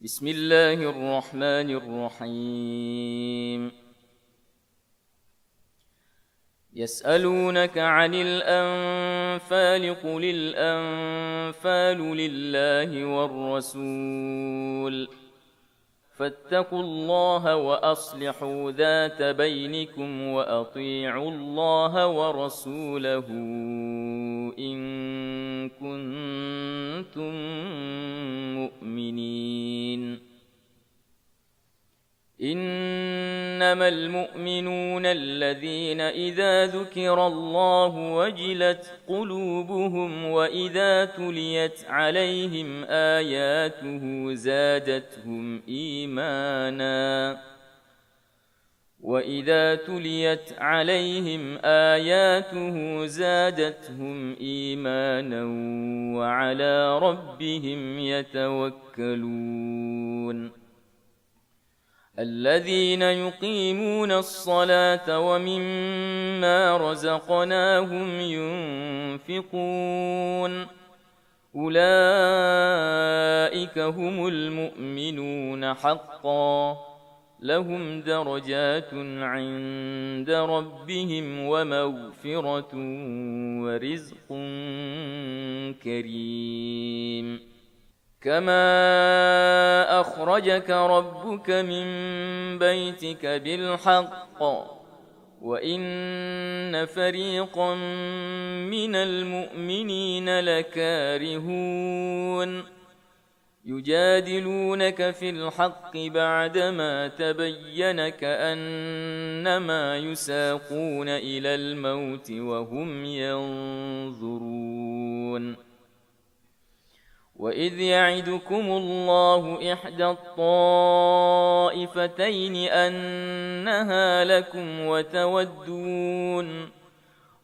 بسم الله الرحمن الرحيم يسألونك عن الأنفال قل الأنفال لله والرسول فاتقوا الله وأصلحوا ذات بينكم وأطيعوا الله ورسوله إن كنتم مؤمنين إنما المؤمنون الذين إذا ذكر الله وجلت قلوبهم وإذا تليت عليهم آياته زادتهم إيمانا وعلى ربهم يتوكلون الذين يقيمون الصلاة ومما رزقناهم ينفقون أولئك هم المؤمنون حقا لهم درجات عند ربهم ومغفرة ورزق كريم كما أخرجك ربك من بيتك بالحق وإن فريقا من المؤمنين لكارهون يجادلونك في الحق بعدما تبين كأنما يساقون إلى الموت وهم ينظرون وإذ يعدكم الله إحدى الطائفتين أنها لكم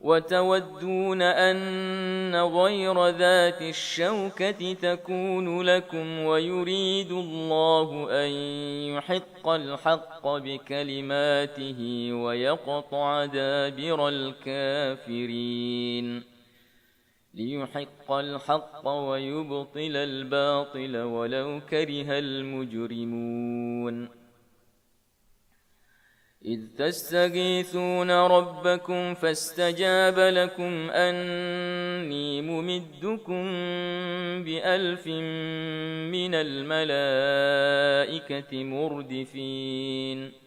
وتودون أن غير ذات الشوكة تكون لكم ويريد الله أن يحق الحق بكلماته ويقطع دابر الكافرين ليحق الحق ويبطل الباطل ولو كره المجرمون إذ تستغيثون ربكم فاستجاب لكم أني ممدكم ب1000 من الملائكة مردفين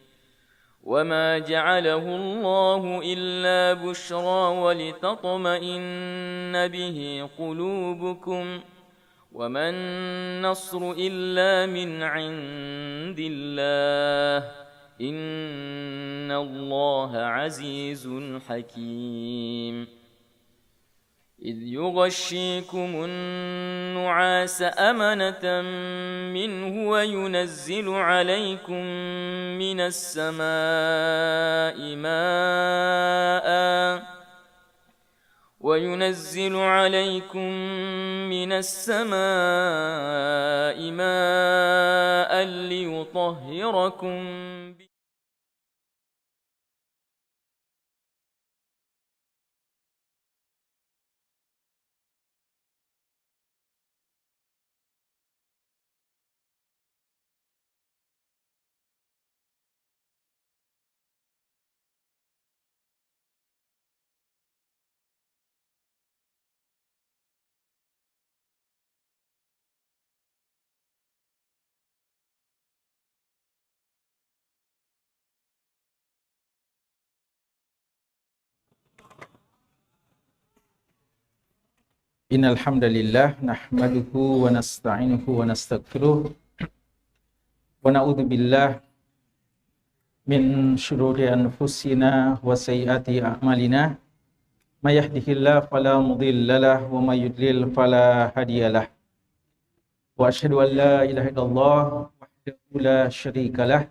وما جعله الله إلا بشرى ولتطمئن به قلوبكم وما النصر إلا من عند الله إن الله عزيز حكيم إذ يغشيكم النعاس أمنة منه وينزل عليكم من السماء ماء ليطهركم به Innal hamdalillah nahmaduhu wa nasta'inuhu wa nastaghfiruh wa na'udzu billah min shururi anfusina wa sayyiati a'malina may yahdihillahu fala mudhillalah wa may yudlil fala hadiyalah wa asyhadu an la ilaha illallah wahdahu la syarikalah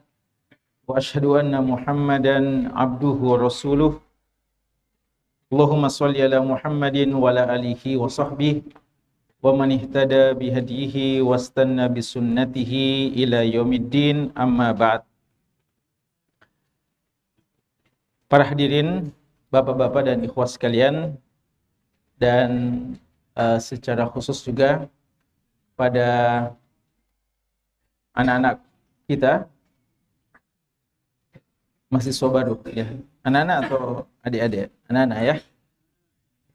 wa asyhadu anna Muhammadan abduhu wa rasuluh. Allahumma sholli ala Muhammadin wa ala alihi wa sahbihi wa man ihtada bihadihi wastanna bisunnatihi ila yaumiddin, amma ba'd. Para hadirin, bapak-bapak dan ikhwah sekalian, dan secara khusus juga pada anak-anak kita, mahasiswa baru ya. Anak-anak atau adik-adik? Anak-anak ya.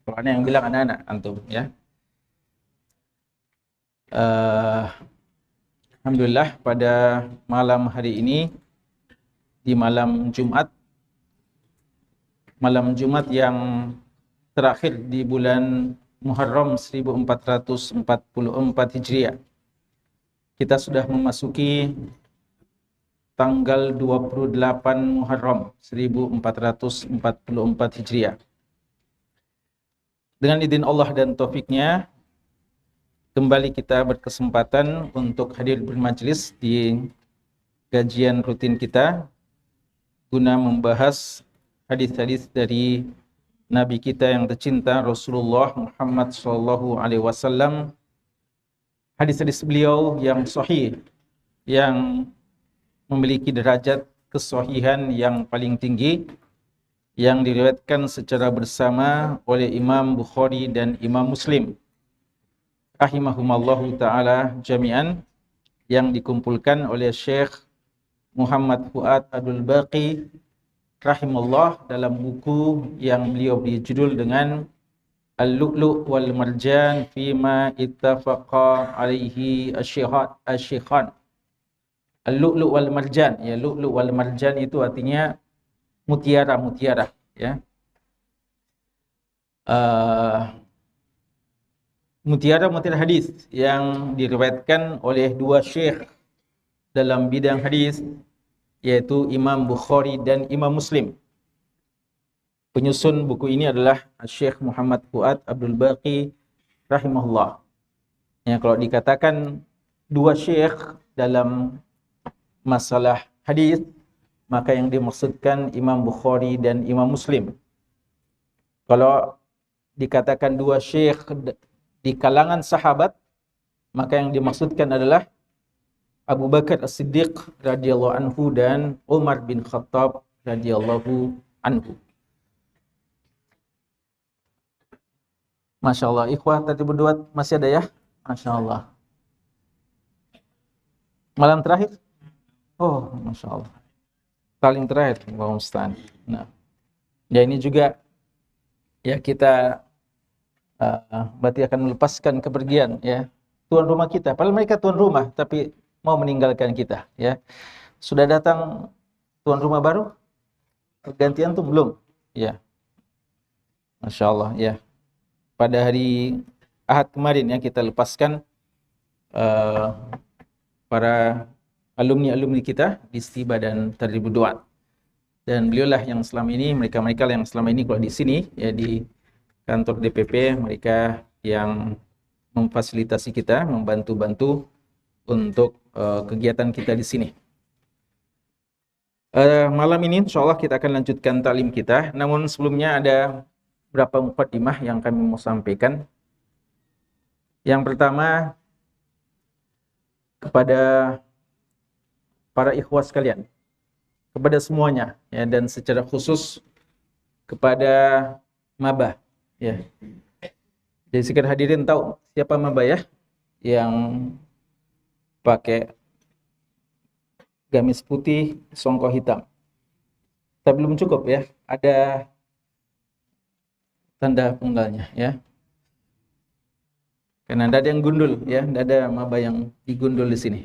Kalau ada yang bilang anak-anak antum ya. Alhamdulillah pada malam hari ini, di malam Jumat yang terakhir di bulan Muharram 1444 Hijriah, kita sudah memasuki tanggal 28 Muharram 1444 Hijriah. Dengan izin Allah dan taufiknya, kembali kita berkesempatan untuk hadir bermajelis di kajian rutin kita guna membahas hadis-hadis dari Nabi kita yang tercinta Rasulullah Muhammad SAW. Hadis-hadis beliau yang sahih, yang memiliki derajat kesahihan yang paling tinggi, yang diriwayatkan secara bersama oleh Imam Bukhari dan Imam Muslim rahimahumallahu ta'ala jami'an, yang dikumpulkan oleh Syekh Muhammad Fuad Abdul Baqi rahimallah dalam buku yang beliau beri judul dengan Al-Lu'lu' wal Marjan fima ittafaqa alaihi asy-syaykhan. Al-Lu'lu' wal Marjan, ya, Lu'lu' wal Marjan itu artinya mutiara-mutiara ya. Mutiara-mutiara hadis yang diriwayatkan oleh dua syekh dalam bidang hadis, yaitu Imam Bukhari dan Imam Muslim. Penyusun buku ini adalah Syekh Muhammad Fuad Abdul Baqi rahimahullah. Ya, kalau dikatakan dua syekh dalam masalah hadis, maka yang dimaksudkan Imam Bukhari dan Imam Muslim. Kalau dikatakan dua syekh di kalangan sahabat, maka yang dimaksudkan adalah Abu Bakar As-Siddiq radhiyallahu anhu dan Umar bin Khattab radhiyallahu anhu. Masya Allah, ikhwah tadi berdua masih ada ya? Masya Allah. Malam terakhir? Oh, Masya Allah. Paling terakhir, Allahumma musta'an. Nah, ya ini juga ya kita berarti akan melepaskan kepergian ya tuan rumah kita. Padahal mereka tuan rumah tapi mau meninggalkan kita ya. Sudah datang tuan rumah baru? Gantian tuh belum? Ya. Masya Allah ya. Pada hari Ahad kemarin ya kita lepaskan para alumni-alumni kita di Istiba dan Tadribul Duat. Dan beliaulah yang selama ini, mereka-mereka yang selama ini kalau di sini ya di kantor DPP, mereka yang memfasilitasi kita, membantu-bantu untuk kegiatan kita di sini. Malam ini insya Allah kita akan lanjutkan taklim kita. Namun sebelumnya ada beberapa mukadimah yang kami mau sampaikan. Yang pertama, kepada para ikhwas sekalian, kepada semuanya ya, dan secara khusus kepada maba ya. Jadi sekalian hadirin tahu siapa maba ya, yang pakai gamis putih, songkok hitam. Tapi belum cukup ya, ada tanda penggalnya ya. Karena tidak ada yang gundul ya, tidak ada maba yang digundul di sini.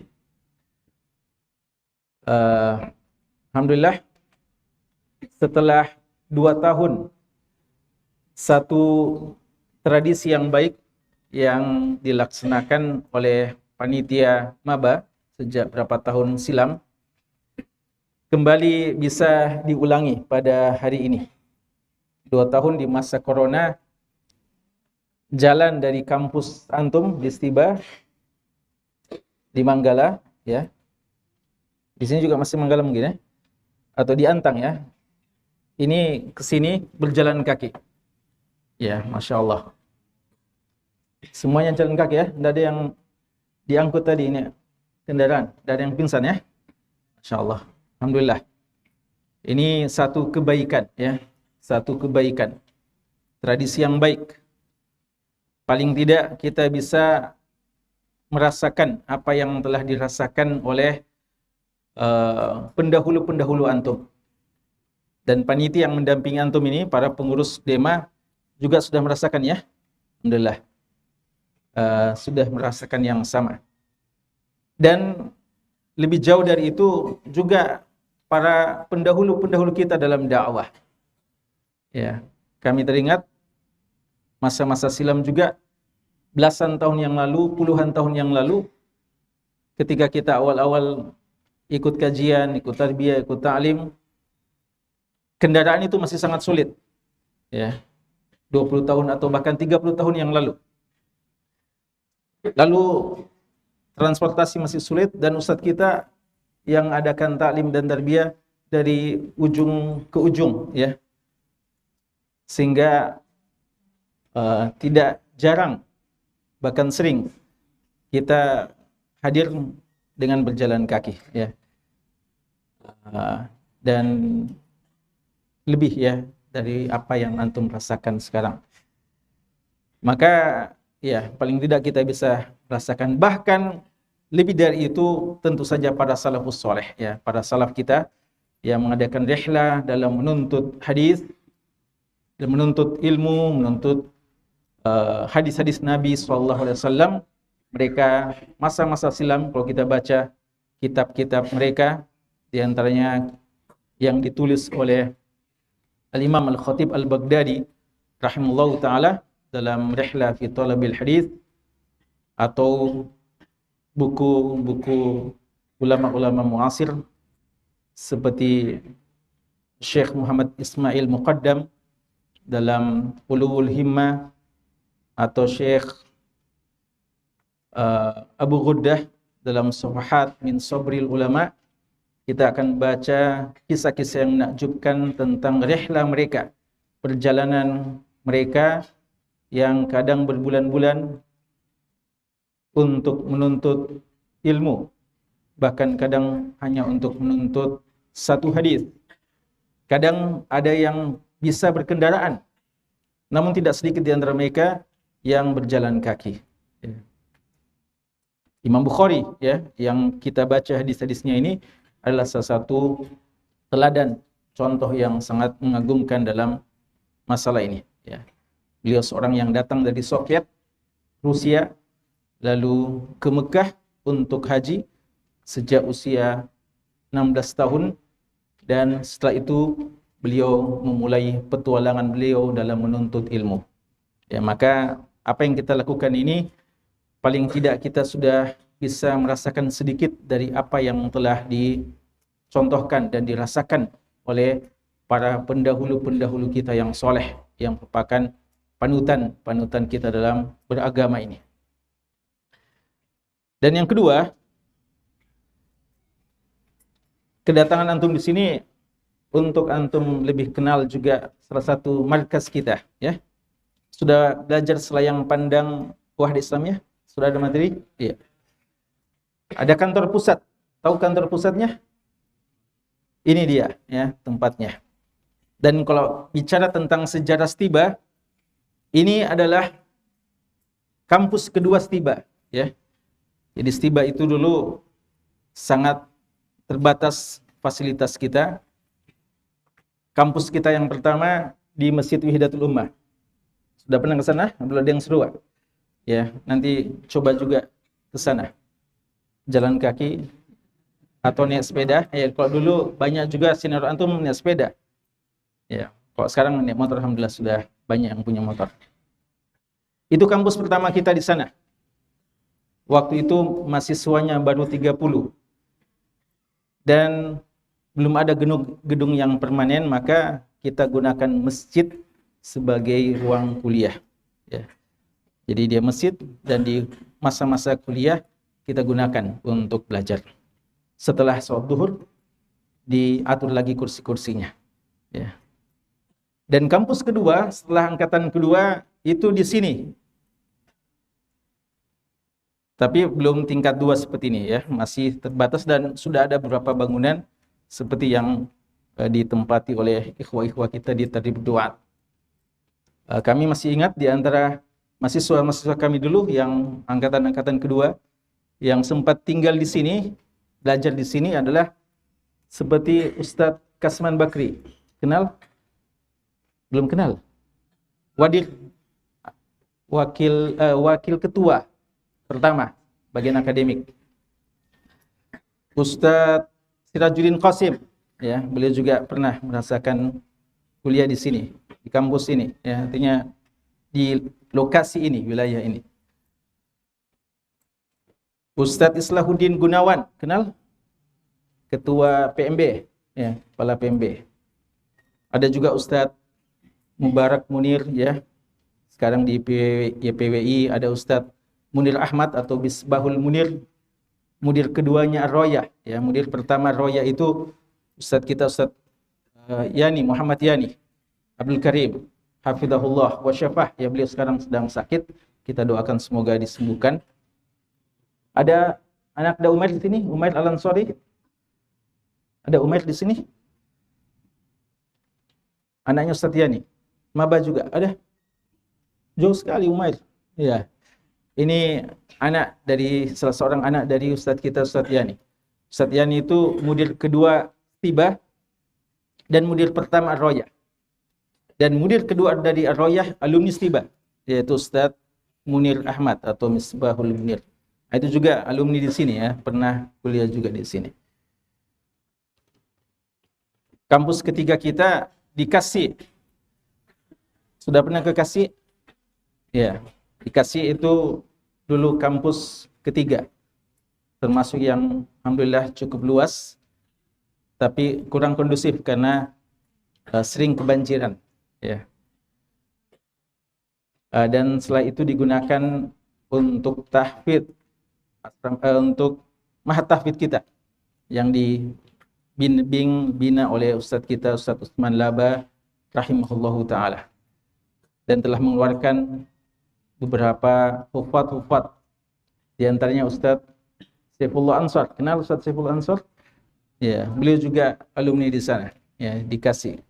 Alhamdulillah, setelah 2 tahun satu tradisi yang baik yang dilaksanakan oleh panitia maba sejak berapa tahun silam kembali bisa diulangi pada hari ini. 2 tahun di masa corona, jalan dari kampus antum di Istiba di Manggala ya. Di sini juga masih Manggala mungkin ya. Atau di Antang ya. Ini ke sini berjalan kaki. Ya, Masya Allah. Semuanya jalan kaki ya. Tidak ada yang diangkut tadi ini kendaraan. Tidak ada yang pingsan ya. Masya Allah. Alhamdulillah. Ini satu kebaikan ya. Satu kebaikan. Tradisi yang baik. Paling tidak kita bisa merasakan apa yang telah dirasakan oleh pendahulu-pendahulu antum. Dan panitia yang mendampingi antum ini, para pengurus DEMA juga sudah merasakan ya. Alhamdulillah. Sudah merasakan yang sama. Dan lebih jauh dari itu juga para pendahulu-pendahulu kita dalam dakwah. Ya, kami teringat masa-masa silam juga, belasan tahun yang lalu, puluhan tahun yang lalu, ketika kita awal-awal ikut kajian, ikut tarbiyah, ikut ta'lim, kendaraan itu masih sangat sulit. Ya, 20 tahun atau bahkan 30 tahun yang lalu. Lalu transportasi masih sulit, dan ustadz kita yang adakan taklim dan tarbiyah dari ujung ke ujung, ya, sehingga tidak jarang, bahkan sering kita hadir dengan berjalan kaki, ya, dan lebih ya dari apa yang antum rasakan sekarang. Maka ya, paling tidak kita bisa rasakan. Bahkan lebih dari itu, tentu saja para salafus soleh, ya, para salaf kita yang mengadakan rihlah dalam menuntut hadis dan menuntut ilmu, menuntut hadis-hadis Nabi SAW. Mereka masa-masa silam, kalau kita baca kitab-kitab mereka, diantaranya yang ditulis oleh Al-Imam Al-Khatib Al-Baghdadi rahimahullahu ta'ala dalam Rihlah fi Talabil Hadis, atau buku-buku ulama-ulama muasir seperti Syekh Muhammad Ismail Muqaddam dalam Ulul Himmah, atau Syekh Abu Ghuddah dalam Sufahat min Sabril Ulama. Kita akan baca kisah-kisah yang menakjubkan tentang rihlah mereka, perjalanan mereka yang kadang berbulan-bulan untuk menuntut ilmu, bahkan kadang hanya untuk menuntut satu hadis. Kadang ada yang bisa berkendaraan, namun tidak sedikit di antara mereka yang berjalan kaki. Imam Bukhari, ya, yang kita baca hadis-hadisnya ini adalah salah satu teladan, contoh yang sangat mengagumkan dalam masalah ini, ya. Beliau seorang yang datang dari Soviet, Rusia, lalu ke Mekah untuk haji sejak usia 16 tahun, dan setelah itu beliau memulai petualangan beliau dalam menuntut ilmu. Ya, maka apa yang kita lakukan ini, paling tidak kita sudah bisa merasakan sedikit dari apa yang telah dicontohkan dan dirasakan oleh para pendahulu-pendahulu kita yang soleh, yang merupakan panutan kita dalam beragama ini. Dan yang kedua, kedatangan antum di sini untuk antum lebih kenal juga salah satu markas kita, ya. Sudah belajar selayang pandang Wahid Islamiyah? Sudah ada materi? Iya. Ada kantor pusat. Tahu kantor pusatnya? Ini dia, ya, tempatnya. Dan kalau bicara tentang sejarah Stiba, ini adalah kampus kedua Stiba, ya. Jadi Stiba itu dulu sangat terbatas fasilitas kita. Kampus kita yang pertama di Masjid Wahdatul Ummah. Sudah pernah ke sana? Belum ada yang seru? Ya, nanti coba juga ke sana. Jalan kaki atau naik sepeda. Ya, kalau dulu banyak juga senior antum naik sepeda. Ya, kalau sekarang naik motor, alhamdulillah sudah banyak yang punya motor. Itu kampus pertama kita di sana. Waktu itu mahasiswanya baru 30. Dan belum ada gedung yang permanen, maka kita gunakan masjid sebagai ruang kuliah, ya. Jadi dia masjid, dan di masa-masa kuliah kita gunakan untuk belajar. Setelah sholat zuhur diatur lagi kursi-kursinya, ya. Dan kampus kedua setelah angkatan kedua itu di sini. Tapi belum tingkat 2 seperti ini, ya, masih terbatas, dan sudah ada beberapa bangunan seperti yang ditempati oleh ikhwah-ikhwah kita di Tadrib Duat. Kami masih ingat di antara mahasiswa-mahasiswa kami dulu yang angkatan-angkatan kedua, yang sempat tinggal di sini, belajar di sini adalah seperti Ustadz Kasman Bakri. Kenal? Belum kenal? Wakil ketua pertama bagian akademik. Ustadz Sirajuddin Qasim, ya, beliau juga pernah merasakan kuliah di sini, di kampus ini, ya, artinya di lokasi ini, wilayah ini. Ustadz Islahuddin Gunawan, kenal? Ketua PMB, ya, kepala PMB. Ada juga Ustadz Mubarak Munir, ya, sekarang di YPWI. Ada Ustadz Munir Ahmad atau Bisbahul Munir, mudir keduanya Ar-Royah, ya, mudir pertama Ar-Royah itu Ustadz kita Ustadz Yani Muhammad Yani Abdul Karim, hafizahullah wa syafah, ya, beliau sekarang sedang sakit, kita doakan semoga disembuhkan. Ada anak da Umair di sini, Umair Al-Ansari. Ada Umair di sini? Anaknya Ustadz Yani. Maba juga ada. Jauh sekali Umair. Ya. Ini anak dari salah seorang anak dari Ustadz kita Ustadz Yani. Ustadz Yani itu mudir kedua Tiba dan mudir pertama Ar-Royah. Dan mudir kedua dari Ar-Royah alumni Tiba, yaitu Ustadz Munir Ahmad atau Misbahul Munir. Itu juga alumni di sini, ya, pernah kuliah juga di sini. Kampus ketiga kita di Kasih. Sudah pernah ke Kasih? Ya, di Kasih itu dulu kampus ketiga, termasuk yang alhamdulillah cukup luas, tapi kurang kondusif karena sering kebanjiran, ya. Dan setelah itu digunakan untuk tahfidz, untuk mahat tahfidz kita yang dibina oleh Ustadz kita Ustadz Utsman Laba rahimahullahu ta'ala, dan telah mengeluarkan beberapa hufat, di antaranya Ustadz Saifullah Ansar. Kenal Ustadz Saifullah Ansar? Ya, beliau juga alumni di sana, ya, dikasih.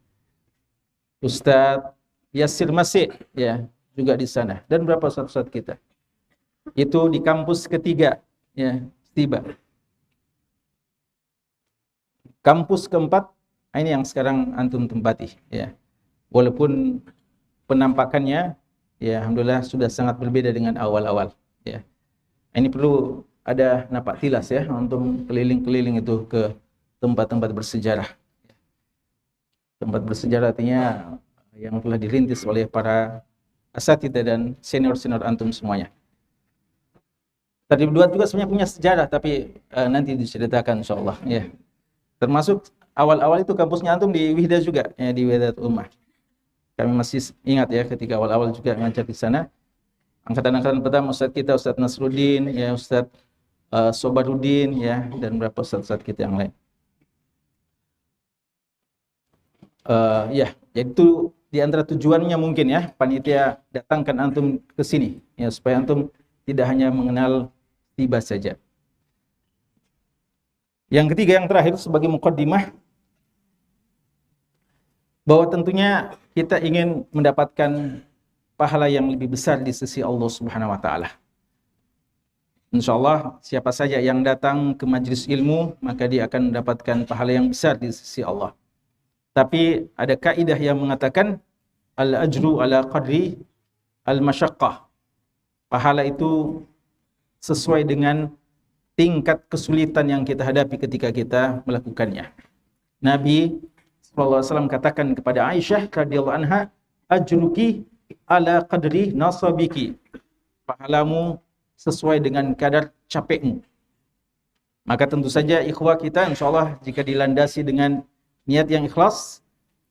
Ustadz Yasir Masih, ya, juga di sana, dan beberapa ustadz kita. Itu di kampus ketiga, ya, Tiba. Kampus keempat, ini yang sekarang antum tempati, ya. Walaupun penampakannya, ya, alhamdulillah sudah sangat berbeda dengan awal-awal, ya. Ini perlu ada napak tilas, ya, untuk keliling-keliling itu ke tempat-tempat bersejarah. Tempat bersejarah artinya yang telah dirintis oleh para asatidzah dan senior-senior antum semuanya. Tadi berdua juga sebenarnya punya sejarah, tapi nanti diceritakan insyaallah, ya. Termasuk awal-awal itu kampusnya antum di Wihda juga, ya, di Wihdat Ummah. Kami masih ingat, ya, ketika awal-awal juga ngajar di sana. Angkatan-angkatan pertama Ustadz kita Ustadz Nasruddin, ya, Ustadz Sobaruddin, ya, dan beberapa ustadz kita yang lain. Ya, itu di antara tujuannya mungkin, ya, panitia datangkan antum ke sini, ya, supaya antum tidak hanya mengenal Tiba saja. Yang ketiga, yang terakhir sebagai muqaddimah, bahwa tentunya kita ingin mendapatkan pahala yang lebih besar di sisi Allah Subhanahu wa taala. Insyaallah siapa saja yang datang ke majelis ilmu, maka dia akan mendapatkan pahala yang besar di sisi Allah. Tapi ada kaidah yang mengatakan al-ajru ala qadri al-masyaqqah. Pahala itu sesuai dengan tingkat kesulitan yang kita hadapi ketika kita melakukannya. Nabi SAW katakan kepada Aisyah radhiyallahu anha, ajruki ala qadri nasabiki. Pahalamu sesuai dengan kadar capekmu. Maka tentu saja ikhwah kita insyaallah jika dilandasi dengan niat yang ikhlas,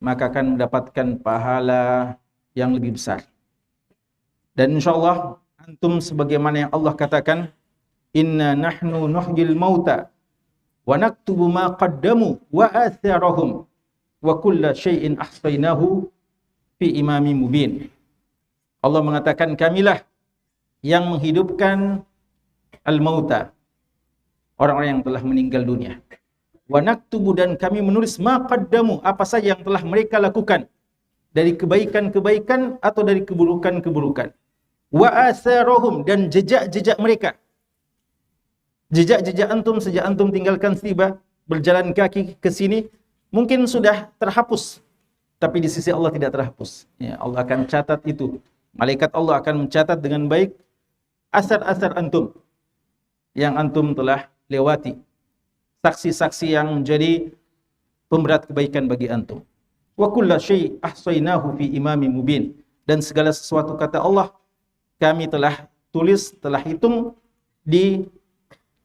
maka akan mendapatkan pahala yang lebih besar. Dan insyaallah antum sebagaimana yang Allah katakan, inna nahnu nuhyil mauta wa naktubu ma qaddamu wa atharahum wa kulla syai'in ahsaynahu fi imamin mubin. Allah mengatakan, kamilah yang menghidupkan al-mauta, orang-orang yang telah meninggal dunia. Wa naktubu, dan kami menulis ma qaddamu, apa saja yang telah mereka lakukan dari kebaikan-kebaikan atau dari keburukan-keburukan. Wa atharahum, dan jejak-jejak mereka. Jejak-jejak antum sejak antum tinggalkan Tiba, berjalan kaki ke sini, mungkin sudah terhapus. Tapi di sisi Allah tidak terhapus. Ya, Allah akan catat itu. Malaikat Allah akan mencatat dengan baik asar-asar antum yang antum telah lewati. Saksi-saksi yang menjadi pemberat kebaikan bagi antum. Wa kullu syai' ahsaynahu fi imamin mubin. Dan segala sesuatu kata Allah kami telah tulis, telah hitung di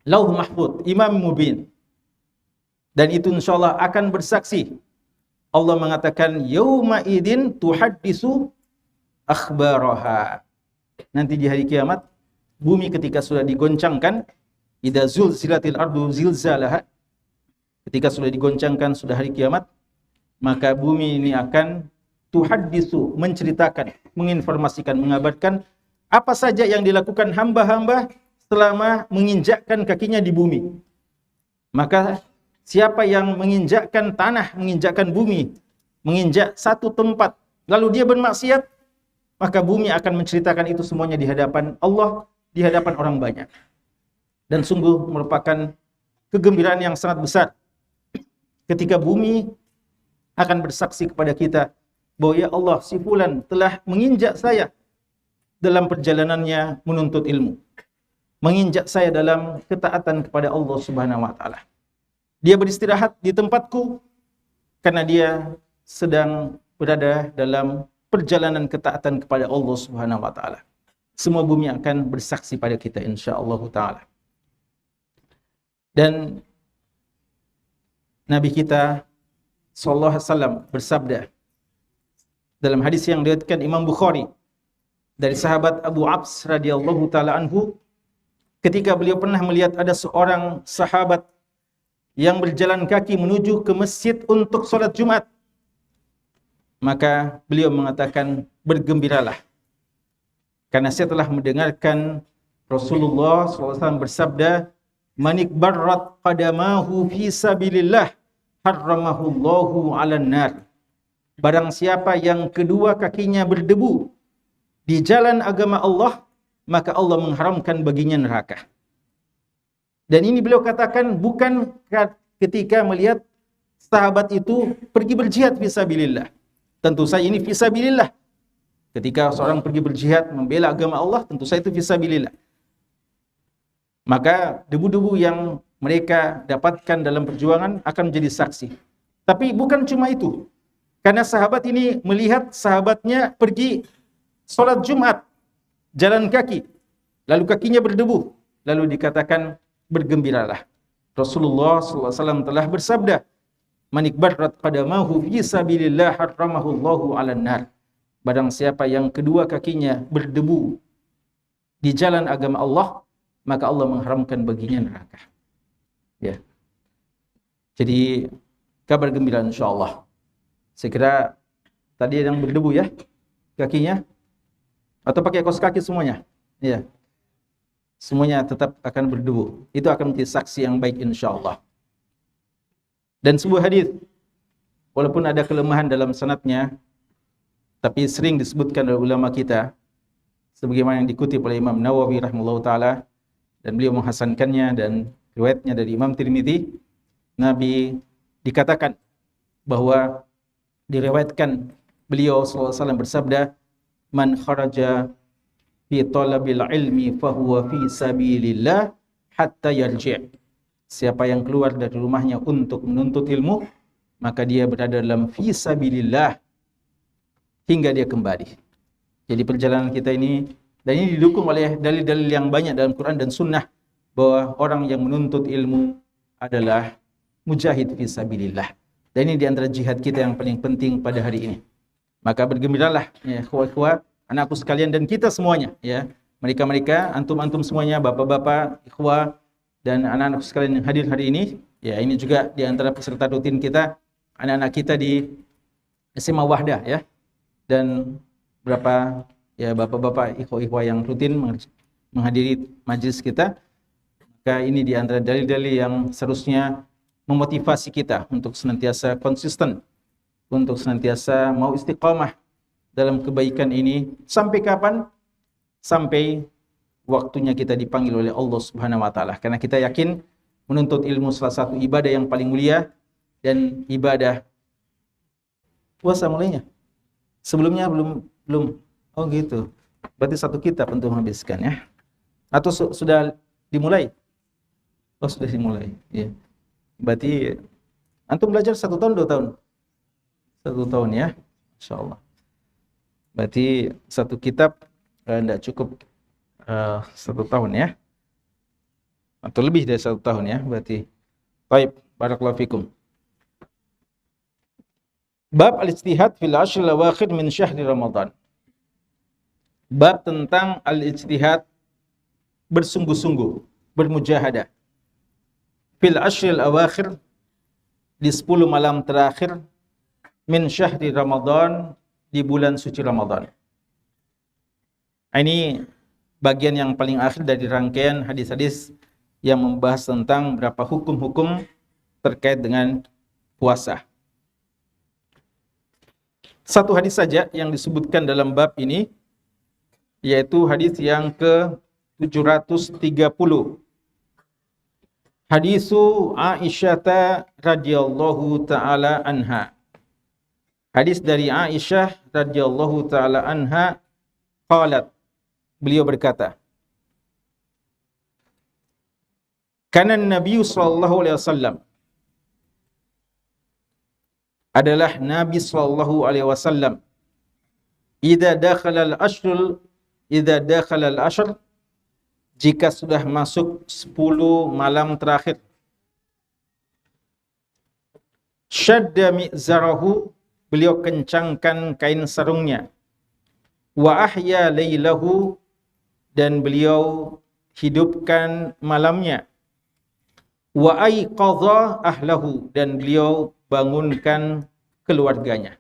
Lauh Mahfuz, Imam Mubin. Dan itu insyaallah akan bersaksi. Allah mengatakan yauma idin tuhaddisu akhbaraha. Nanti di hari kiamat bumi ketika sudah digoncangkan, idza zulzilatil ardu zilzalaha, ketika sudah digoncangkan, sudah hari kiamat, maka bumi ini akan tuhaddisu, menceritakan, menginformasikan, mengabarkan apa saja yang dilakukan hamba-hamba selama menginjakkan kakinya di bumi. Maka siapa yang menginjakkan tanah, menginjakkan bumi, menginjak satu tempat, lalu dia bermaksiat, maka bumi akan menceritakan itu semuanya di hadapan Allah, di hadapan orang banyak. Dan sungguh merupakan kegembiraan yang sangat besar ketika bumi akan bersaksi kepada kita bahwa ya Allah, si fulan telah menginjak saya dalam perjalanannya menuntut ilmu, menginjak saya dalam ketaatan kepada Allah Subhanahu wa taala. Dia beristirahat di tempatku karena dia sedang berada dalam perjalanan ketaatan kepada Allah Subhanahu wa taala. Semua bumi akan bersaksi pada kita insyaallah taala. Dan Nabi kita sallallahu alaihi wasallam bersabda dalam hadis yang diriwayatkan Imam Bukhari dari sahabat Abu Abs radhiyallahu taala anhu, ketika beliau pernah melihat ada seorang sahabat yang berjalan kaki menuju ke masjid untuk sholat Jumat, maka beliau mengatakan, bergembiralah, karena saya telah mendengarkan Rasulullah SAW bersabda, manik barrat qadamahu fi sabilillah harramahullahu 'alan nar. Barang siapa yang kedua kakinya berdebu di jalan agama Allah, maka Allah mengharamkan baginya neraka. Dan ini beliau katakan bukan ketika melihat sahabat itu pergi berjihad fisabilillah. Tentu saja ini fisabilillah. Ketika seorang pergi berjihad membela agama Allah, tentu saja itu fisabilillah. Maka debu-debu yang mereka dapatkan dalam perjuangan akan menjadi saksi. Tapi bukan cuma itu. Karena sahabat ini melihat sahabatnya pergi sholat Jumat, jalan kaki, lalu kakinya berdebu. Lalu dikatakan, bergembiralah. Rasulullah SAW telah bersabda, manik barrat qadamahu fi sabilillah harramahullahu 'alan nar. Barang siapa yang kedua kakinya berdebu di jalan agama Allah, maka Allah mengharamkan baginya neraka. Ya. Jadi kabar gembira insyaallah. Saya kira tadi yang berdebu ya kakinya, atau pakai kaos kaki semuanya. Ya. Semuanya tetap akan berdebu. Itu akan menjadi saksi yang baik insyaallah. Dan sebuah hadis, walaupun ada kelemahan dalam sanadnya, tapi sering disebutkan oleh ulama kita, sebagaimana yang dikutip oleh Imam Nawawi rahimahullahu taala, dan beliau menghasankannya, dan riwayatnya dari Imam Tirmidzi, Nabi dikatakan bahwa diriwayatkan beliau sallallahu alaihi wasallam bersabda, man kharaja fi talabil ilmi fahuwa fi sabilillah hatta yarji'. Siapa yang keluar dari rumahnya untuk menuntut ilmu, maka dia berada dalam fi sabilillah hingga dia kembali. Jadi perjalanan kita ini, dan ini didukung oleh dalil-dalil yang banyak dalam Quran dan Sunnah, bahwa orang yang menuntut ilmu adalah mujahid fi sabilillah. Dan ini di antara jihad kita yang paling penting pada hari ini. Maka bergembiralah ya ikhwah-ikhwah, anakku sekalian dan kita semuanya ya. Mereka-mereka, antum-antum semuanya, bapak-bapak, ikhwah dan anak-anak sekalian yang hadir hari ini, ya ini juga di antara peserta rutin kita, anak-anak kita di SMA Wahdah ya. Dan berapa ya bapak-bapak, ikhwah-ikhwah yang rutin menghadiri majlis kita. Maka ini di antara dalil-dalil yang seharusnya memotivasi kita untuk senantiasa konsisten, untuk senantiasa mau istiqamah dalam kebaikan ini. Sampai kapan? Sampai waktunya kita dipanggil oleh Allah Subhanahu wa taala. Karena kita yakin menuntut ilmu salah satu ibadah yang paling mulia, dan ibadah puasa mulainya. Sebelumnya belum. Oh gitu. Berarti satu kitab untuk menghabiskan ya. Atau sudah dimulai? Oh, sudah dimulai. Ya. Berarti antum belajar 1 tahun 2 tahun? 1 tahun ya. Insyaallah. Berarti satu kitab tidak cukup 1 tahun ya. Atau lebih dari 1 tahun ya berarti. Baik, barakallahu fikum. Bab al-ijtihad fil ashr al-awakhir min syahri Ramadan. Bab tentang al-ijtihad, bersungguh-sungguh, bermujahadah. Fil ashr al-awakhir, di 10 malam terakhir, min syahri Ramadan, di bulan suci Ramadan. Ini bagian yang paling akhir dari rangkaian hadis-hadis yang membahas tentang beberapa hukum-hukum terkait dengan puasa. Satu hadis saja yang disebutkan dalam bab ini, yaitu hadis yang ke-730. Hadisu Aisyah radhiyallahu taala anha. Hadis dari Aisyah radhiyallahu taala anha, qalat, beliau berkata, kana Nabi sallallahu alaihi wasallam, adalah Nabi sallallahu alaihi wasallam, idza dakhala al-ashr, jika sudah masuk 10 malam terakhir, syadda mi'zarahu, beliau kencangkan kain sarungnya, wa ahya lailahu, dan beliau hidupkan malamnya, wa aiqadha ahlahu, dan beliau bangunkan keluarganya.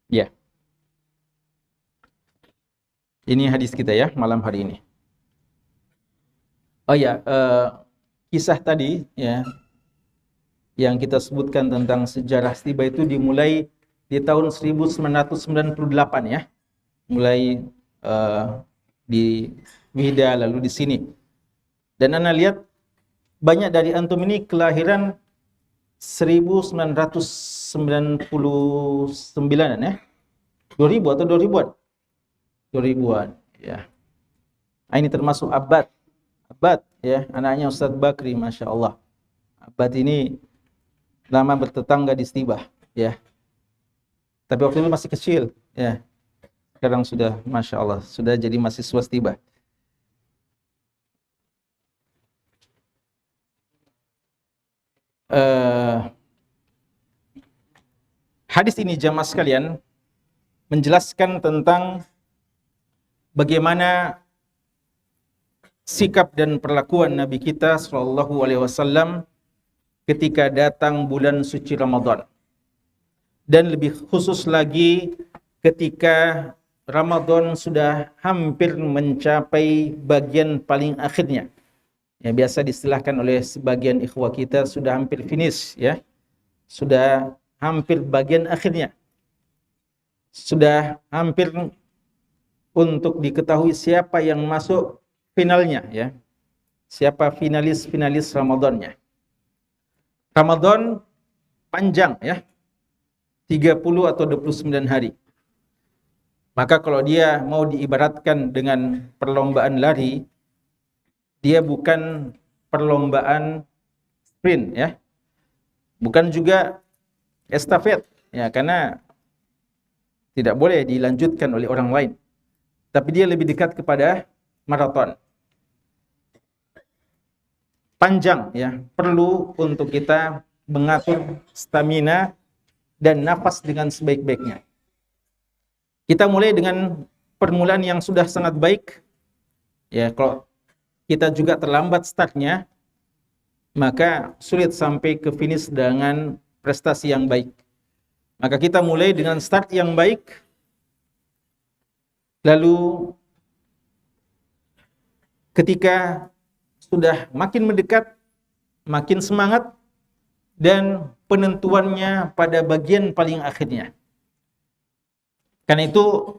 Ya. Ini hadis kita ya malam hari ini. Oh ya, kisah tadi ya yang kita sebutkan tentang sejarah istiba itu dimulai di tahun 1998 ya. Mulai di Wihda, lalu di sini. Dan Anda lihat banyak dari antum ini kelahiran 1999 ya. 2000 atau 2000-an? 2000-an ya. Ini termasuk Abad ya, anaknya Ustadz Bakri, Masya Allah. Abad ini lama bertetangga di Stibah ya. Tapi waktu itu masih kecil ya. Sekarang sudah Masya Allah, sudah jadi mahasiswa Stibah. Hadis ini jamaah sekalian menjelaskan tentang bagaimana sikap dan perlakuan Nabi kita sallallahu alaihi wasallam ketika datang bulan suci Ramadan. Dan lebih khusus lagi ketika Ramadan sudah hampir mencapai bagian paling akhirnya. Ya, biasa diistilahkan oleh sebagian ikhwah kita sudah hampir finish ya. Sudah hampir bagian akhirnya. Sudah hampir untuk diketahui siapa yang masuk finalnya ya. Siapa finalis Ramadannya. Ramadan panjang ya. 30 atau 29 hari. Maka kalau dia mau diibaratkan dengan perlombaan lari, dia bukan perlombaan sprint ya. Bukan juga estafet ya, karena tidak boleh dilanjutkan oleh orang lain. Tapi dia lebih dekat kepada maraton. Panjang ya, perlu untuk kita mengatur stamina dan nafas dengan sebaik-baiknya. Kita mulai dengan permulaan yang sudah sangat baik. Ya, kalau kita juga terlambat startnya, maka sulit sampai ke finish dengan prestasi yang baik. Maka kita mulai dengan start yang baik, lalu ketika sudah makin mendekat, makin semangat, dan penentuannya pada bagian paling akhirnya. Karena itu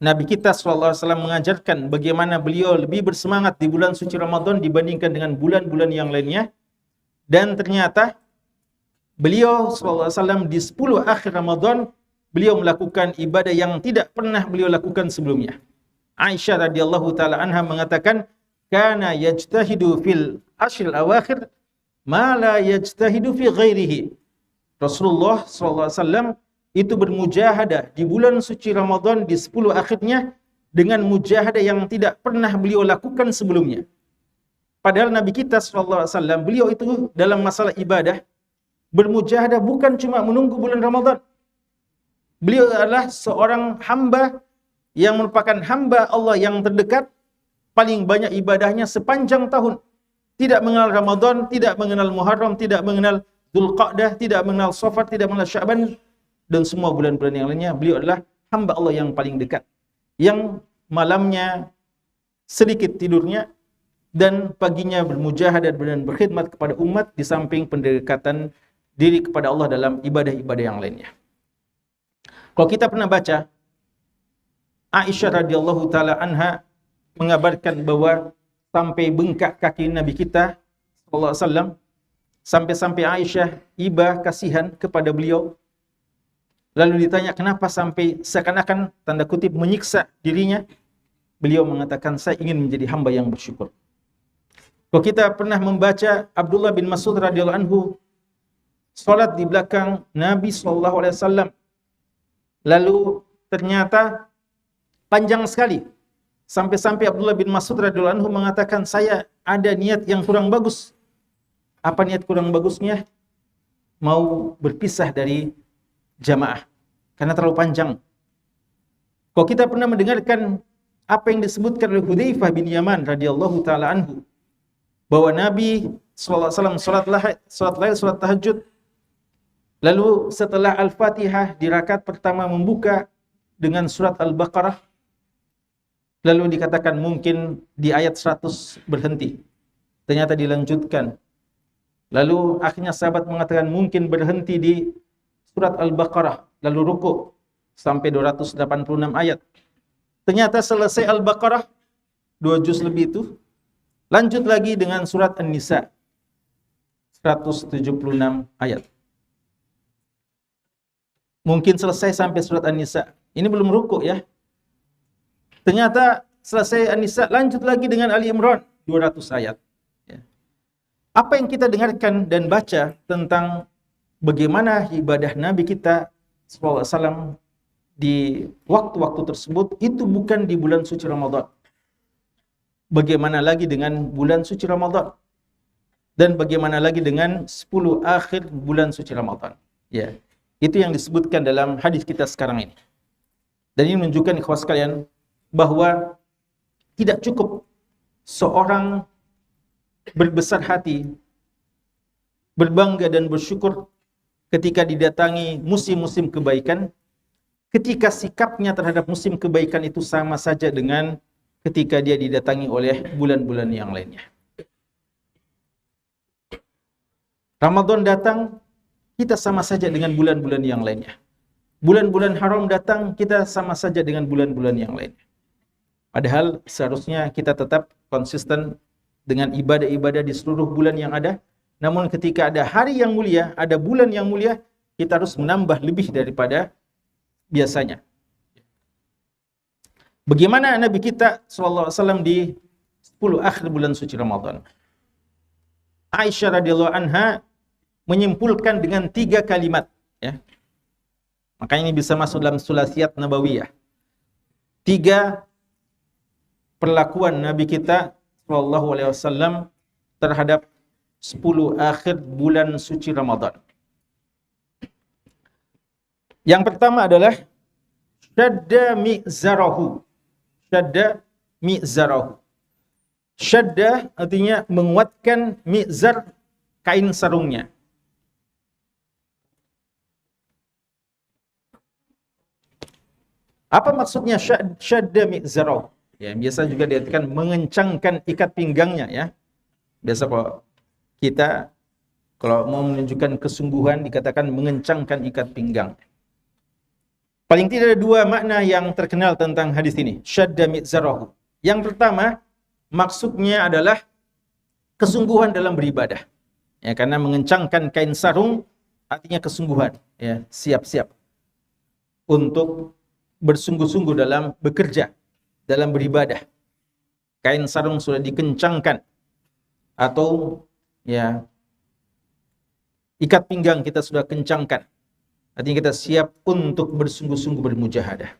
Nabi kita SAW mengajarkan bagaimana beliau lebih bersemangat di bulan suci Ramadan dibandingkan dengan bulan-bulan yang lainnya. Dan ternyata beliau SAW di 10 akhir Ramadan, beliau melakukan ibadah yang tidak pernah beliau lakukan sebelumnya. Aisyah radhiyallahu taala anha mengatakan, "Kana yajtahidu fil ashril awakhir ma la yajtahidu fi ghairihi." Rasulullah SAW itu bermujahadah di bulan suci Ramadan di 10 akhirnya dengan mujahadah yang tidak pernah beliau lakukan sebelumnya. Padahal Nabi kita SAW, beliau itu dalam masalah ibadah bermujahadah bukan cuma menunggu bulan Ramadan. Beliau adalah seorang hamba yang merupakan hamba Allah yang terdekat, paling banyak ibadahnya sepanjang tahun. Tidak mengenal Ramadan, tidak mengenal Muharram, tidak mengenal Dzulqa'dah, tidak mengenal Safar, tidak mengenal Sya'ban, dan semua bulan-bulan yang lainnya. Beliau adalah hamba Allah yang paling dekat, yang malamnya sedikit tidurnya dan paginya bermujahadah dan berkhidmat kepada umat di samping pendekatan diri kepada Allah dalam ibadah-ibadah yang lainnya. Kalau kita pernah baca, Aisyah radhiyallahu taala anha mengabarkan bahwa sampai bengkak kaki Nabi kita sallallahu alaihi wasallam, sampai-sampai Aisyah iba kasihan kepada beliau. Lalu ditanya kenapa sampai seakan-akan tanda kutip menyiksa dirinya. Beliau mengatakan, saya ingin menjadi hamba yang bersyukur. Kalau kita pernah membaca Abdullah bin Mas'ud radhiyallahu anhu salat di belakang Nabi sallallahu alaihi wasallam. Lalu ternyata panjang sekali. Sampai-sampai Abdullah bin Mas'ud radhiyallahu anhu mengatakan, saya ada niat yang kurang bagus. Apa niat kurang bagusnya? Mau berpisah dari jamaah karena terlalu panjang. Kalau kita pernah mendengarkan apa yang disebutkan oleh Hudzaifah bin Yaman radhiyallahu taala anhu, bahwa Nabi sallallahu alaihi wasallam salat tahajud, lalu setelah Al-Fatihah di rakaat pertama membuka dengan surat Al-Baqarah, lalu dikatakan mungkin di ayat 100 berhenti. Ternyata dilanjutkan. Lalu akhirnya sahabat mengatakan mungkin berhenti di surat Al-Baqarah, lalu ruku sampai 286 ayat. Ternyata selesai Al-Baqarah 2 juz lebih itu, lanjut lagi dengan surat An-Nisa 176 ayat. Mungkin selesai sampai surat An-Nisa. Ini belum ruku ya. Ternyata selesai An-Nisa lanjut lagi dengan Ali Imran 200 ayat. Apa yang kita dengarkan dan baca tentang bagaimana ibadah Nabi kita SAW di waktu-waktu tersebut, itu bukan di bulan suci Ramadan. Bagaimana lagi dengan bulan suci Ramadan? Dan bagaimana lagi dengan 10 akhir bulan suci Ramadan? Ya, itu yang disebutkan dalam hadis kita sekarang ini. Dan ini menunjukkan ikhwas sekalian bahwa tidak cukup seorang berbesar hati, berbangga dan bersyukur ketika didatangi musim-musim kebaikan, ketika sikapnya terhadap musim kebaikan itu sama saja dengan ketika dia didatangi oleh bulan-bulan yang lainnya. Ramadan datang, kita sama saja dengan bulan-bulan yang lainnya. Bulan-bulan haram datang, kita sama saja dengan bulan-bulan yang lainnya. Padahal seharusnya kita tetap konsisten dengan ibadah-ibadah di seluruh bulan yang ada. Namun ketika ada hari yang mulia, ada bulan yang mulia, kita harus menambah lebih daripada biasanya. Bagaimana Nabi kita SAW di 10 akhir bulan suci Ramadan? Aisyah radhiyallahu anha menyimpulkan dengan 3 kalimat. Ya. Makanya ini bisa masuk dalam Sulasiyat Nabawiyah. 3 perlakuan Nabi kita SAW terhadap 10 akhir bulan suci Ramadan. Yang pertama adalah syadda mi'zarahu. Syadda mi'zarahu. Syadda artinya menguatkan, mi'zar kain sarungnya. Apa maksudnya syadda mi'zarahu? Ya, biasa juga diartikan mengencangkan ikat pinggangnya ya. Biasa kalau kita kalau mau menunjukkan kesungguhan dikatakan mengencangkan ikat pinggang. Paling tidak ada dua makna yang terkenal tentang hadis ini. Syadda mi'zarahu. Yang pertama, maksudnya adalah kesungguhan dalam beribadah. Ya, karena mengencangkan kain sarung artinya kesungguhan, ya, siap-siap untuk bersungguh-sungguh dalam bekerja, dalam beribadah. Kain sarung sudah dikencangkan, atau ya ikat pinggang kita sudah kencangkan. Artinya kita siap untuk bersungguh-sungguh bermujahadah.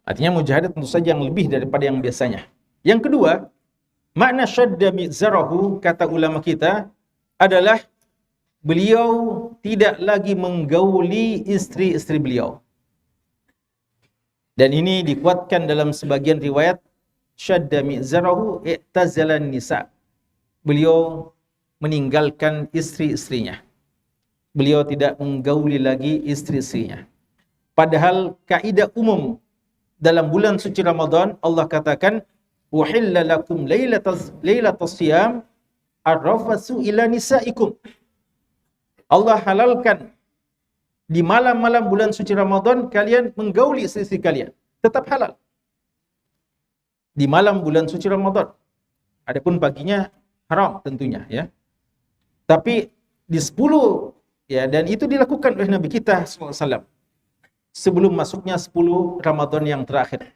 Artinya mujahadah tentu saja yang lebih daripada yang biasanya. Yang kedua, makna syadda mizarahu, kata ulama kita, adalah beliau tidak lagi menggauli istri-istri beliau. Dan ini dikuatkan dalam sebagian riwayat, syadda mizarahu i'tazalan nisa. Beliau meninggalkan istri-istrinya. Beliau tidak menggauli lagi istri-istrinya. Padahal kaidah umum dalam bulan suci Ramadan, Allah katakan, uhilla lakum lailatas siyam ar-rafatsu ila nisaikum. Allah halalkan di malam-malam bulan suci Ramadan kalian menggauli istri-istri kalian. Tetap halal. Di malam bulan suci Ramadan. Adapun paginya haram tentunya, ya. Tapi di 10, ya, dan itu dilakukan oleh Nabi kita SAW sebelum masuknya 10 Ramadan yang terakhir.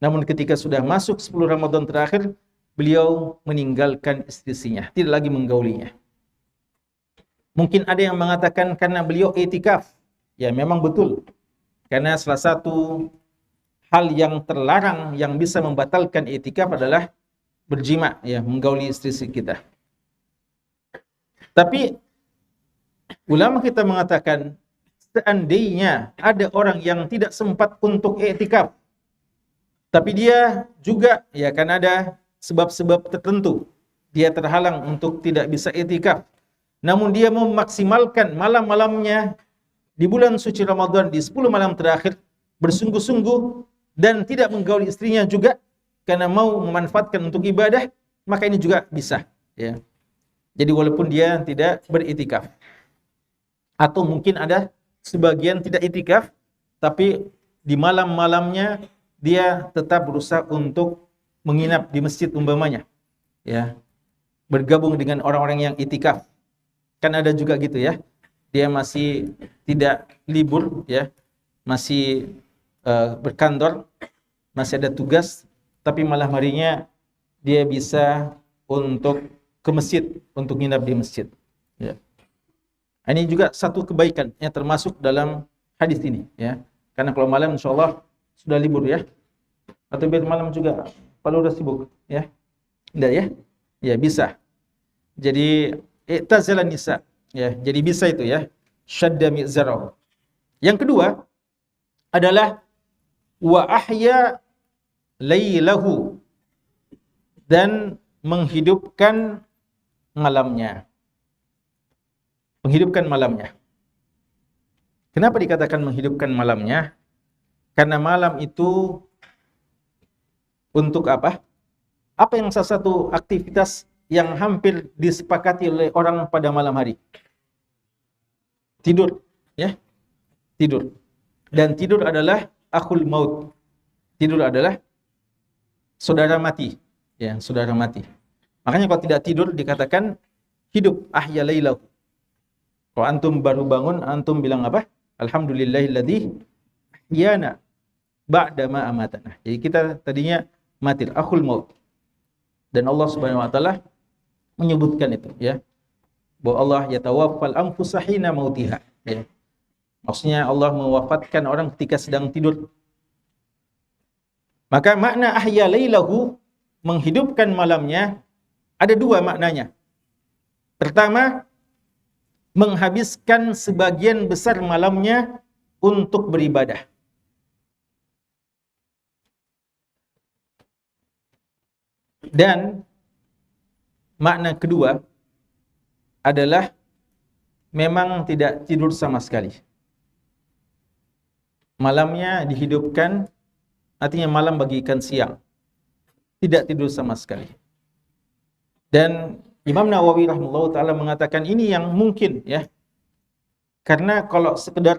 Namun ketika sudah masuk 10 Ramadan terakhir, beliau meninggalkan istri-istrinya, tidak lagi menggaulinya. Mungkin ada yang mengatakan karena beliau i'tikaf. Ya, memang betul. Karena salah satu hal yang terlarang yang bisa membatalkan i'tikaf adalah berjima, ya, menggauli istri-istri kita. Tapi ulama kita mengatakan, seandainya ada orang yang tidak sempat untuk i'tikaf, tapi dia juga, ya, kan ada sebab-sebab tertentu, dia terhalang untuk tidak bisa i'tikaf, namun dia memaksimalkan malam-malamnya di bulan suci Ramadan, di 10 malam terakhir, bersungguh-sungguh dan tidak menggauli istrinya juga karena mau memanfaatkan untuk ibadah, maka ini juga bisa, ya. Jadi walaupun dia tidak beritikaf, atau mungkin ada sebagian tidak itikaf, tapi di malam-malamnya dia tetap berusaha untuk menginap di masjid umpamanya, ya, bergabung dengan orang-orang yang itikaf. Kan ada juga gitu, ya, dia masih tidak libur, ya, masih berkantor, masih ada tugas, tapi malam harinya dia bisa untuk ke masjid, untuk nginap di masjid, ya. Ini juga satu kebaikan yang termasuk dalam hadis ini, ya. Karena kalau malam insyaallah sudah libur, ya. Atau biar malam juga kalau udah sibuk, ya. Enggak, ya? Ya, bisa. Jadi i'tazalan nisa, ya. Jadi bisa itu, ya. Syadda mi'zarahu. Yang kedua adalah wa ahya lailahu, dan menghidupkan malamnya. Menghidupkan malamnya. Kenapa dikatakan menghidupkan malamnya? Karena malam itu untuk apa? Apa yang salah satu aktivitas yang hampir disepakati oleh orang pada malam hari? Tidur, ya. Tidur. Dan tidur adalah akhul maut. Tidur adalah saudara mati, ya, saudara mati. Makanya kalau tidak tidur dikatakan hidup, ahya lailahu. Kalau antum baru bangun, antum bilang apa? Alhamdulillahilladzi ahyana ba'da ma amatana. Jadi kita tadinya mati, akhul maut. Dan Allah Subhanahu wa taala menyebutkan itu, ya. Bahwa Allah yatawaffal anfusa hina mautiha, ya. Maksudnya Allah mewafatkan orang ketika sedang tidur. Maka makna ahya lailahu, menghidupkan malamnya, ada dua maknanya. Pertama, menghabiskan sebagian besar malamnya untuk beribadah. Dan makna kedua adalah memang tidak tidur sama sekali. Malamnya dihidupkan, artinya malam bagikan siang. Tidak tidur sama sekali. Dan Imam Nawawi rahimahullah ta'ala mengatakan ini yang mungkin, ya. Karena kalau sekedar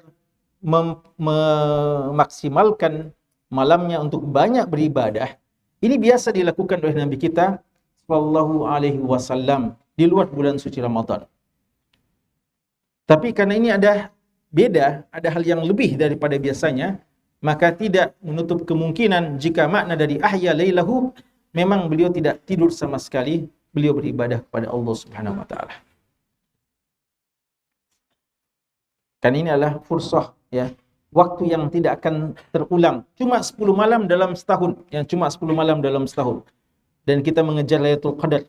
memaksimalkan malamnya untuk banyak beribadah, ini biasa dilakukan oleh Nabi kita Sallallahu Alaihi Wasallam di luar bulan suci Ramadan. Tapi karena ini ada hal yang lebih daripada biasanya, maka tidak menutup kemungkinan jika makna dari ahya lailahu memang beliau tidak tidur sama sekali, beliau beribadah kepada Allah Subhanahu wa taala. Kan ini adalah fursah, ya, waktu yang tidak akan terulang. Cuma 10 malam dalam setahun, cuma 10 malam dalam setahun. Dan kita mengejar Lailatul Qadar.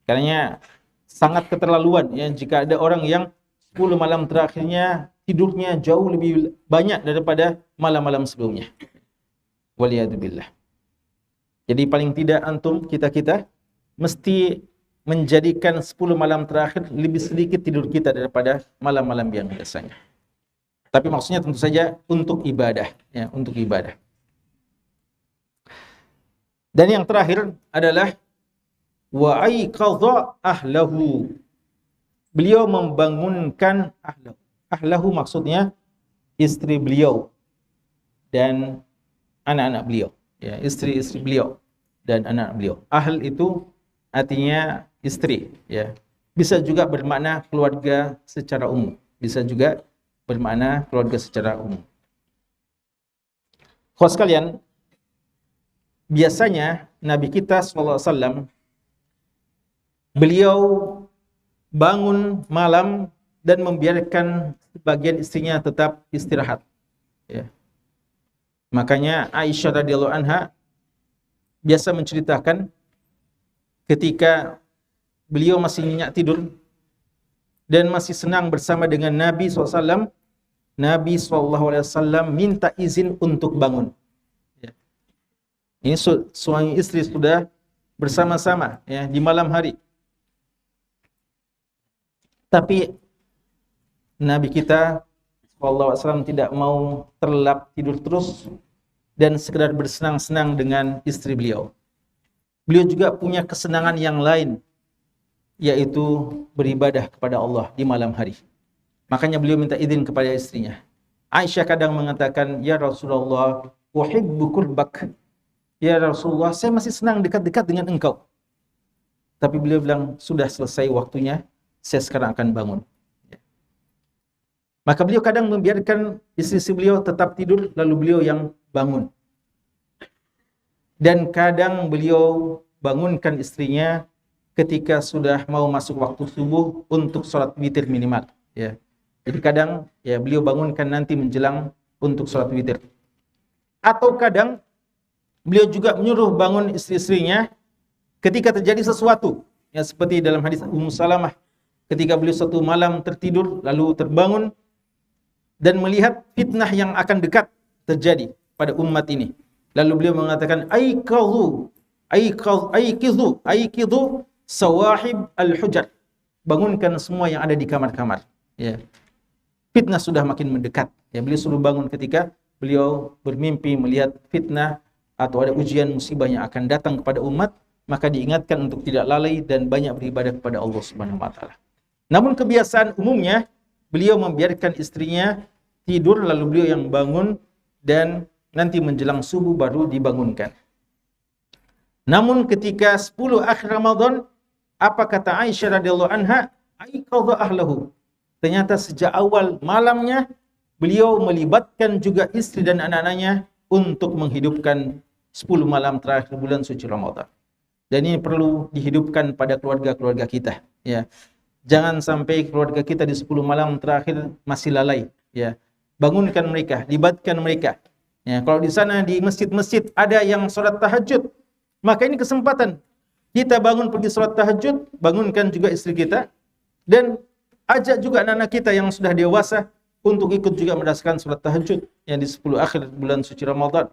Karena sangat keterlaluan, ya, jika ada orang yang 10 malam terakhirnya tidurnya jauh lebih banyak daripada malam-malam sebelumnya. Waliyadzubillah. Jadi paling tidak antum, kita mesti menjadikan 10 malam terakhir lebih sedikit tidur kita daripada malam-malam yang biasanya. Tapi maksudnya tentu saja untuk ibadah, ya, untuk ibadah. Dan yang terakhir adalah wa aiqadha ahlahu. Beliau membangunkan ahlahu. Ahlahu maksudnya istri beliau dan anak-anak beliau, ya, istri-istri beliau dan anak beliau. Ahl itu artinya istri, ya. Bisa juga bermakna keluarga secara umum. Bisa juga bermakna keluarga secara umum. Kawan sekalian, biasanya Nabi kita SAW beliau bangun malam dan membiarkan sebagian istrinya tetap istirahat, ya. Makanya Aisyah radhiyallahu anha biasa menceritakan ketika beliau masih nyenyak tidur dan masih senang bersama dengan Nabi SAW, Nabi SAW minta izin untuk bangun. Ya. Ini suami istri sudah bersama-sama, ya, di malam hari. Tapi Nabi kita SAW tidak mau terlelap tidur terus dan sekedar bersenang-senang dengan istri beliau. Beliau juga punya kesenangan yang lain, yaitu beribadah kepada Allah di malam hari. Makanya beliau minta izin kepada istrinya. Aisyah kadang mengatakan, "Ya Rasulullah, uhibbu qurbak." Ya Rasulullah, saya masih senang dekat-dekat dengan engkau. Tapi beliau bilang, sudah selesai waktunya, saya sekarang akan bangun. Maka beliau kadang membiarkan istri beliau tetap tidur, lalu beliau yang bangun. Dan kadang beliau bangunkan istrinya ketika sudah mau masuk waktu subuh untuk sholat witir minimal, ya. Jadi kadang, ya, beliau bangunkan nanti menjelang untuk sholat witir. Atau kadang beliau juga menyuruh bangun istri-istrinya ketika terjadi sesuatu, ya, seperti dalam hadis Ummu Salamah, ketika beliau suatu malam tertidur lalu terbangun dan melihat fitnah yang akan dekat terjadi pada umat ini. Lalu beliau mengatakan, aikizu sawahib al-hujar. Bangunkan semua yang ada di kamar-kamar, ya. Fitnah sudah makin mendekat, ya. Beliau suruh bangun ketika beliau bermimpi melihat fitnah atau ada ujian musibah yang akan datang kepada umat, maka diingatkan untuk tidak lalai dan banyak beribadah kepada Allah Subhanahu wa taala. Namun kebiasaan umumnya beliau membiarkan istrinya tidur lalu beliau yang bangun dan nanti menjelang subuh baru dibangunkan. Namun ketika 10 akhir Ramadan, apa kata Aisyah radhiyallahu anha? Aiqadha ahlahu. Ternyata sejak awal malamnya beliau melibatkan juga istri dan anak-anaknya untuk menghidupkan 10 malam terakhir bulan suci Ramadan. Dan ini perlu dihidupkan pada keluarga-keluarga kita, ya. Jangan sampai keluarga kita di 10 malam terakhir masih lalai, ya. Bangunkan mereka, libatkan mereka. Ya, kalau di sana di masjid-masjid ada yang sholat tahajud, maka ini kesempatan kita bangun pergi sholat tahajud, bangunkan juga istri kita dan ajak juga anak-anak kita yang sudah dewasa untuk ikut juga merasakan sholat tahajud yang di 10 akhir bulan suci Ramadan.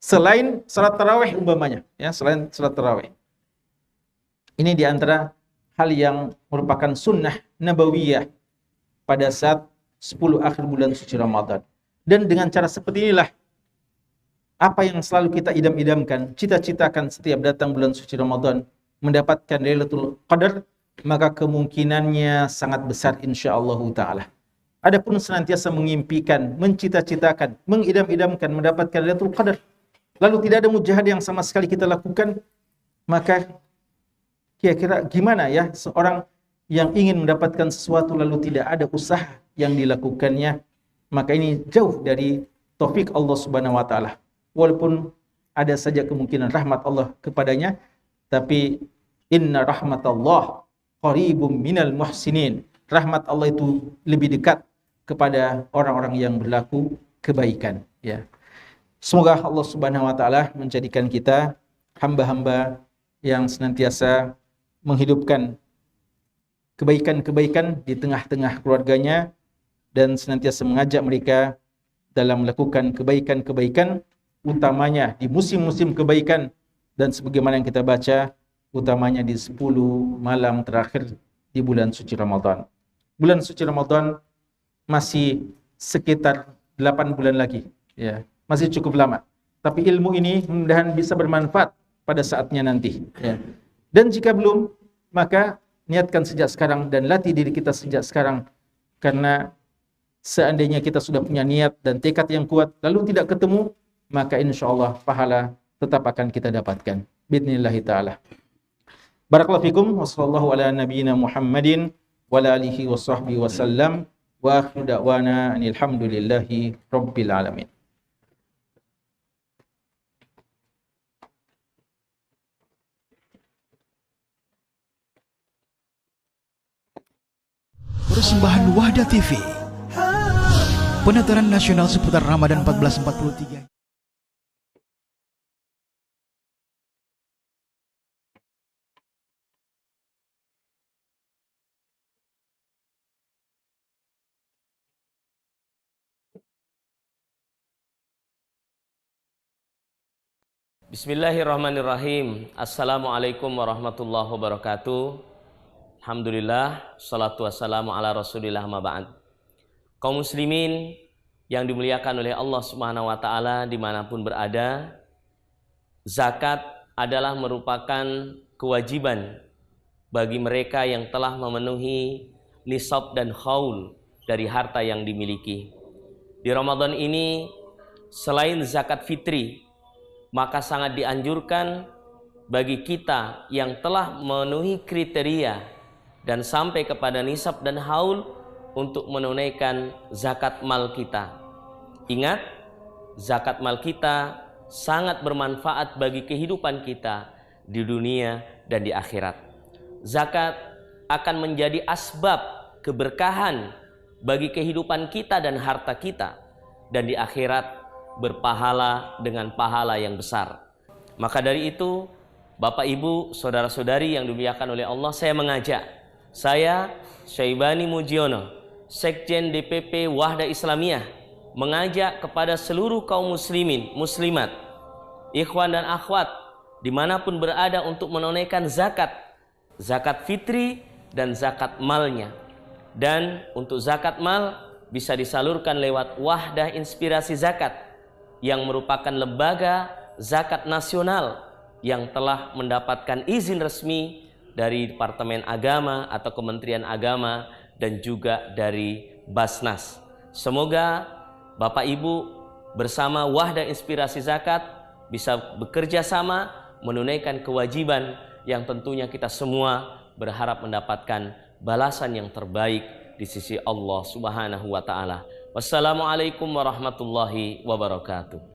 Selain salat tarawih umpamanya, ya, selain salat tarawih. Ini di antara hal yang merupakan sunnah nabawiyah pada saat 10 akhir bulan suci Ramadan. Dan dengan cara seperti inilah apa yang selalu kita idam-idamkan, cita-citakan setiap datang bulan suci Ramadan, mendapatkan Lailatul Qadar, maka kemungkinannya sangat besar insyaallah taala. Adapun senantiasa mengimpikan, mencita-citakan, mengidam-idamkan mendapatkan Lailatul Qadar, lalu tidak ada mujahid yang sama sekali kita lakukan, maka kira-kira gimana ya seorang yang ingin mendapatkan sesuatu lalu tidak ada usaha yang dilakukannya? Maka ini jauh dari taufik Allah Subhanahu wa taala. Walaupun ada saja kemungkinan rahmat Allah kepadanya, tapi inna rahmatallah qaribum minal muhsinin. Rahmat Allah itu lebih dekat kepada orang-orang yang berlaku kebaikan, ya. Semoga Allah Subhanahu wa taala menjadikan kita hamba-hamba yang senantiasa menghidupkan kebaikan-kebaikan di tengah-tengah keluarganya dan senantiasa mengajak mereka dalam melakukan kebaikan-kebaikan, utamanya di musim-musim kebaikan, dan sebagaimana yang kita baca, utamanya di 10 malam terakhir di bulan suci Ramadan. Bulan suci Ramadan masih sekitar 8 bulan lagi, ya, masih cukup lama. Tapi ilmu ini mudah-mudahan bisa bermanfaat pada saatnya nanti, ya. Dan jika belum, maka niatkan sejak sekarang dan latih diri kita sejak sekarang, karena seandainya kita sudah punya niat dan tekad yang kuat lalu tidak ketemu, maka insyaallah pahala tetap akan kita dapatkan biidznillah taala. Barakallahu fikum wa sallallahu ala nabiyyina Muhammadin wa ala alihi wa sahbihi wasallam wa akhiru da'wana alhamdulillahi rabbil alamin. Persembahan Wahda TV, penataran nasional seputar Ramadan 1443. Bismillahirrahmanirrahim. Assalamualaikum warahmatullahi wabarakatuh. Alhamdulillah, salatu wassalamu ala rasulillah ma ba'd. Kaum muslimin yang dimuliakan oleh Allah Subhanahu wa taala dimanapun berada, zakat adalah merupakan kewajiban bagi mereka yang telah memenuhi nisab dan haul dari harta yang dimiliki. Di Ramadan ini, selain zakat fitri, maka sangat dianjurkan bagi kita yang telah memenuhi kriteria dan sampai kepada nisab dan haul untuk menunaikan zakat mal kita. Ingat, zakat mal kita sangat bermanfaat bagi kehidupan kita di dunia dan di akhirat. Zakat akan menjadi asbab keberkahan bagi kehidupan kita dan harta kita, dan di akhirat berpahala dengan pahala yang besar. Maka dari itu, Bapak Ibu, saudara-saudari yang dimuliakan oleh Allah, saya Syaibani Mujiono, Sekjen DPP Wahda Islamiyah, mengajak kepada seluruh kaum muslimin, muslimat, ikhwan dan akhwat dimanapun berada untuk menunaikan zakat fitri dan zakat malnya. Dan untuk zakat mal bisa disalurkan lewat Wahdah Inspirasi Zakat yang merupakan lembaga zakat nasional yang telah mendapatkan izin resmi dari Departemen Agama atau Kementerian Agama dan juga dari Basnas. Semoga Bapak Ibu bersama Wahdah Inspirasi Zakat bisa bekerja sama menunaikan kewajiban yang tentunya kita semua berharap mendapatkan balasan yang terbaik di sisi Allah Subhanahu wa taala. Wassalamualaikum warahmatullahi wabarakatuh.